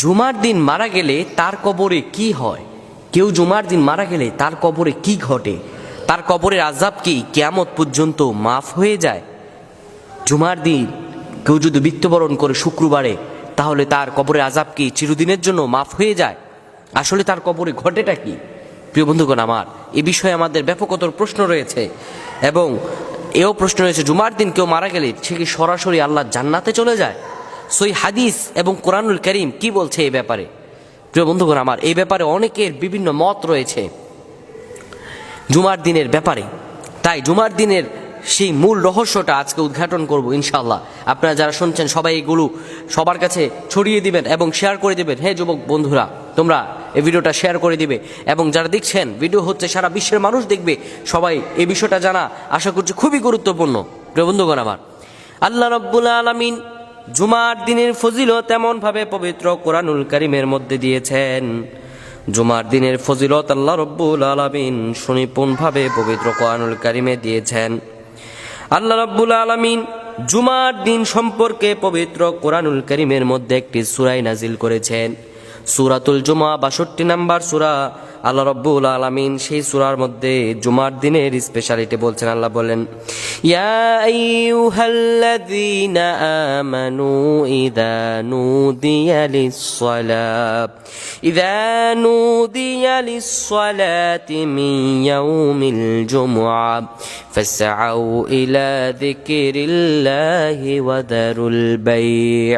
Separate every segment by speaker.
Speaker 1: জুমার দিন মারা গেলে তার কবরে কি হয়? কেউ জুমার দিন মারা গেলে তার কবরে কি ঘটে? তার কবরের আযাব কি কিয়ামত পর্যন্ত মাফ হয়ে যায়? জুমার দিন কেউ যদি মৃত্যুবরণ করে শুক্রবারে, তাহলে তার কবরের আযাব কি চিরদিনের জন্য মাফ হয়ে যায়? আসলে তার কবরে ঘটেটা কি? প্রিয় বন্ধুগণ আমার, এ বিষয়ে আমাদের ব্যাপকতর প্রশ্ন রয়েছে, এবং এও প্রশ্ন রয়েছে জুমার দিন কেউ মারা গেলে সে কি সরাসরি আল্লাহ জান্নাতে চলে যায়? সহিহ হাদিস এবং কোরআনুল কারীম কি বলছে এই ব্যাপারে? প্রিয় বন্ধুগণ আমার, এই ব্যাপারে অনেকের বিভিন্ন মত রয়েছে জুমার দিনের ব্যাপারে। তাই জুমার দিনের সেই মূল রহস্যটা আজকে উদ্ঘাটন করব ইনশাআল্লাহ। আপনারা যারা শুনছেন সবাই এগুলো সবার কাছে ছড়িয়ে দিবেন এবং শেয়ার করে দিবেন। হে যুবক বন্ধুরা, তোমরা এই ভিডিওটা শেয়ার করে দিবে, এবং যারা দেখছেন ভিডিও হচ্ছে সারা বিশ্বের মানুষ দেখবে, সবাই এই বিষয়টা জানা আশা করছি খুবই গুরুত্বপূর্ণ। প্রিয় বন্ধুগণ আমার, আল্লাহ রাব্বুল আলামিন জুমার দিনের ফজিলত এমন ভাবে পবিত্র কোরআনুল কারীমের মধ্যে দিয়েছেন। জুমার দিনের ফজিলত আল্লাহ রাব্বুল আলামিন সুনিপুণভাবে পবিত্র কোরআনুল কারীমে দিয়েছেন। আল্লাহ রাব্বুল আলামিন জুমার দিন সম্পর্কে পবিত্র কোরআনুল কারীমের মধ্যে একটি সূরা নাজিল করেছেন, সূরাতুল জুমা, 62 নম্বর সূরা। আল্লাহ রাব্বুল আলামিন সেই সূরার মধ্যে জুমার দিনের স্পেশালিটি বলছেন। আল্লাহ বলেন, ইয়া আইয়ুহাল্লাযীনা আমানু ইযা নুদিয়া লিস-সালাতি মিন ইয়াউমিল জুমআ ফাসআউ ইলা যিকরিল্লাহি ওয়া দারুল বাই',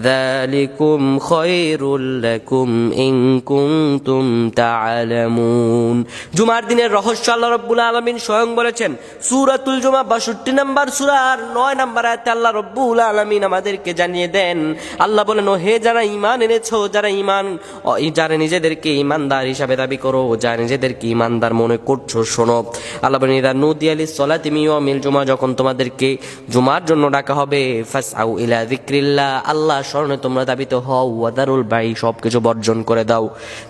Speaker 1: যালিকুম খায়রুল লাকুম ইন কুনতুম তা'লামুন। জুমার দিনের রহস্য আল্লাহ রাব্বুল আলামিন স্বয়ং বলেছেন। সূরাতুল জুমা 62 নম্বর সূরার 9 নম্বর আয়াতে আল্লাহ রাব্বুল আলামিন আমাদেরকে জানিয়ে দেন, আল্লাহ বলেন, ও হে যারা ঈমান এনেছো, যারা নিজেদেরকে ঈমানদার হিসাবে দাবি করো, যারা নিজেদেরকে ঈমানদার মনে করছো, শোনো। আল্লাহ বলেন, ইযা নুদিয়া লিস-সালাতি মিন ইয়াউমিল জুমআ, যখন তোমাদেরকে জুমার জন্য ডাকা হবে, ফাসআউ ইলা যিকরিল্লাহ, আল্লাহ স্মরণে তোমরা দাবিত হও, ওয়া দারুল বাই', সবকিছু বর্জন করে দাও,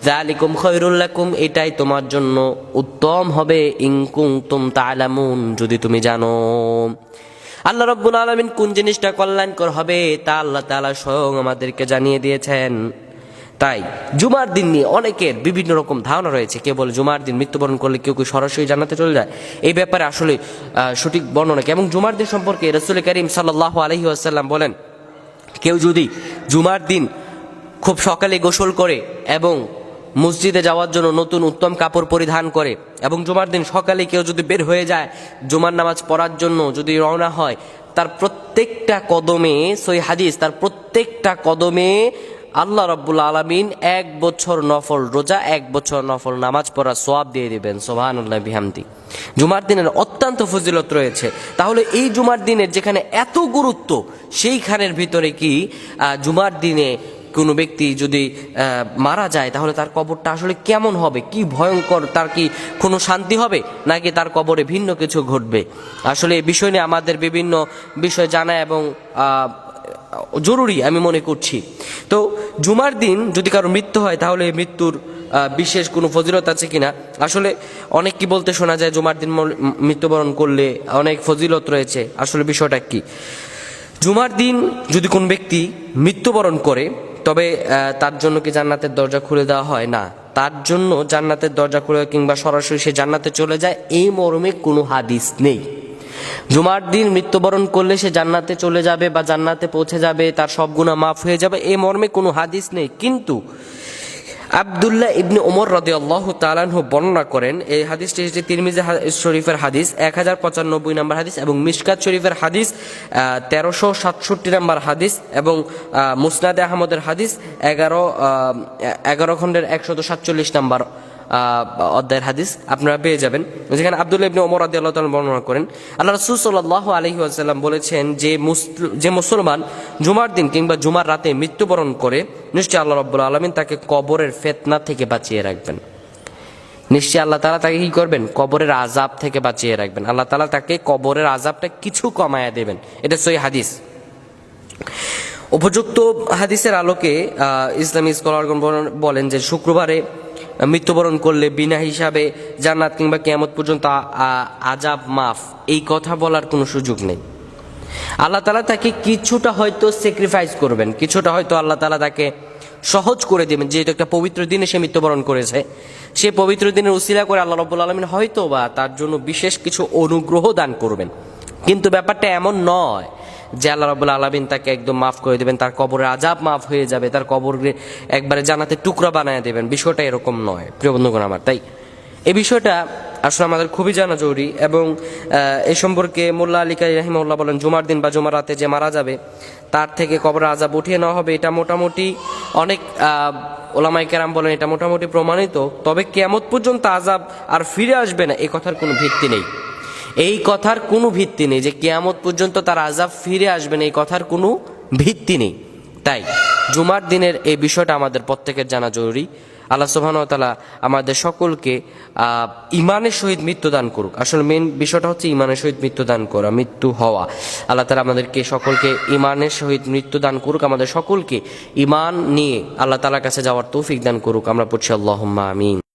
Speaker 1: যালিকুম খায়রুল লাকুম, এটাই তোমার জন্য উত্তম হবে, ইন কুনতুম তা'লামুন, যদি তুমি জানো। আল্লাহ রাব্বুল আলামিন কোন জিনিসটা কল্যাণকর হবে তা আল্লাহ তাআলা স্বয়ং আমাদেরকে জানিয়ে দিয়েছেন। তাই জুমার দিন নিয়ে অনেকের বিভিন্ন রকম ধারণা রয়েছে। কেউ বলে জুমার দিন মৃত্যুবরণ করলে কেউ সরাসরি জান্নাতে চলে যায়। এই ব্যাপারে আসলে সঠিক বর্ণনা কি? এবং জুমার দিন সম্পর্কে রাসূল কারীম সাল্লাল্লাহু আলাইহি ওয়াসাল্লাম বলেন, কেউ যদি জুমার দিন খুব সকালে গোসল করে এবং মসজিদে যাওয়ার জন্য নতুন উত্তম কাপড় পরিধান করে, এবং জুমার দিন সকালে কেউ যদি বের হয়ে যায় জুমার নামাজ পড়ার জন্য, যদি রওনা হয়, তার প্রত্যেকটা কদমে, সহিহ হাদিস, তার প্রত্যেকটা কদমে আল্লাহ রাব্বুল আলামিন 1 বছর নফল রোজা, 1 বছর নফল নামাজ পড়ার সওয়াব দিয়ে দিবেন। সুবহানাল্লাহি বিহামদি। জুমার দিনের অত্যন্ত ফজিলত রয়েছে। তাহলে এই জুমার দিনের যেখানে এত গুরুত্ব, সেইখানের ভিতরে কি জুমার দিনে কোনো ব্যক্তি যদি মারা যায়, তাহলে তার কবরটা আসলে কেমন হবে? কি ভয়ঙ্কর? তার কি কোনো শান্তি হবে, নাকি তার কবরে ভিন্ন কিছু ঘটবে? আসলে এই বিষয় নিয়ে আমাদের বিভিন্ন বিষয় জানা এবং জরুরি আমি মনে করছি। তো জুমার দিন যদি কারো মৃত্যু হয়, তাহলে মৃত্যুর বিশেষ কোনো ফজিলত আছে কিনা? আসলে অনেক কি বলতে শোনা যায়, জুমার দিন মৃত্যুবরণ করলে অনেক ফজিলত রয়েছে। আসলে বিষয়টা কি? জুমার দিন যদি কোন ব্যক্তি মৃত্যুবরণ করে, তবে তার জন্য কি জান্নাতের দরজা খুলে দেওয়া হয়? না, তার জন্য জান্নাতের দরজা খুলে কিংবা সরাসরি সে জান্নাতে চলে যায়, এই মর্মে কোনো হাদিস নেই। জুমার দিন মৃত্যুবরণ করলে সে জান্নাতে চলে যাবে বা জান্নাতে পৌঁছে যাবে, তার সব গুনাহ মাফ হয়ে যাবে, এই মর্মে কোনো হাদিস নেই। কিন্তু আব্দুল্লাহ ইবনে ওমর রাদিয়াল্লাহু তাআলা আনহু বর্ণনা করেন, এই হাদিসটি হচ্ছে তিরমিজি শরীফের হাদিস 1095 নম্বর হাদিস, এবং মিশকাত শরীফের হাদিস 1367 নম্বর হাদিস, এবং মুসনাদে আহমদের হাদিস 11 খণ্ডের 147 নম্বর অধ্যায়ের হাদিস আপনারা পেয়ে যাবেন, যেখানে আব্দুল্লাহ ইবনে ওমর রাদিয়াল্লাহু তাআলা বর্ণনা করেন, আল্লাহ রাসূল সাল্লাল্লাহু আলাইহি ওয়াসাল্লাম বলেছেন যে মুসলমান জুমার দিন কিংবা জুমার রাতে মৃত্যুবরণ করে, নিশ্চয়ই আল্লাহ রাব্বুল আলামিন তাকে কবরের ফিতনা থেকে বাঁচিয়ে রাখবেন। নিশ্চয়ই আল্লাহ তাআলা তাকে কি করবেন? কবরের আযাব থেকে বাঁচিয়ে রাখবেন। আল্লাহ তাআলা তাকে কবরের আযাবটা কিছু কমায়া দেবেন। এটা সহিহ হাদিস। উপযুক্ত হাদিসের আলোকে ইসলামী স্কলারগণ বলেন যে শুক্রবারে মৃত্যুবরণ করলে বিনা হিসাবে জান্নাত কিংবা কিয়ামত পর্যন্ত আযাব মাফ, এই কথা বলার কোনো সুযোগ নেই। আল্লাহ তাআলা তাকে কিছুটা হয়তো স্যাক্রিফাইস করবেন, কিছুটা হয়তো আল্লাহ তাআলা তাকে সহজ করে দেবেন। যেহেতু একটা পবিত্র দিনে সে মৃত্যুবরণ করেছে, সে পবিত্র দিনের উসিলা করে আল্লাহ রাব্বুল আলামিন হয়তো বা তার জন্য বিশেষ কিছু অনুগ্রহ দান করবেন। কিন্তু ব্যাপারটা এমন নয় যে আল্লাহ রাব্বুল আলামিন তাকে একদম মাফ করে দেবেন, তার কবরের আযাব মাফ হয়ে যাবে, তার কবরে একবারে জান্নাতে টুকরা বানায় দেবেন। বিষয়টা এরকম নয় প্রিয় বন্ধুগণ আমার। তাই এই বিষয়টা আসলে আমাদের খুবই জানা জরুরি। এবং এ সম্পর্কে মোল্লা আলী কারি রাহিমাহুল্লাহ বলেন, জুমার দিন বা জুমার রাতে যে মারা যাবে তার থেকে কবরের আযাব উঠিয়ে নেওয়া হবে। এটা মোটামুটি অনেক ওলামায়ে কেরাম বলেন এটা মোটামুটি প্রমাণিত। তবে কিয়ামত পর্যন্ত আযাব আর ফিরে আসবে না, এই কথার কোনো ভিত্তি নেই। এই কথার কোনো ভিত্তি নেই যে কিয়ামত পর্যন্ত তার আযাব ফিরে আসবে না, এই কথার কোনো ভিত্তি নেই। তাই জুমার দিনের এই বিষয়টা আমাদের প্রত্যেকের জানা জরুরি। আল্লাহ সুবহানাহু ওয়া তাআলা আমাদের সকলকে ইমানের সহিত মৃত্যু দান করুক। আসলে মেন বিষয়টা হচ্ছে ইমানের সহিত মৃত্যু দান করা, মৃত্যু হওয়া। আল্লাহ তাআলা আমাদেরকে সকলকে ইমানের সহিত মৃত্যু দান করুক, আমাদের সকলকে ইমান নিয়ে আল্লাহ তাআলার কাছে যাওয়ার তৌফিক দান করুক। আমরা পড়ছি আল্লাহুম্মা আমিন।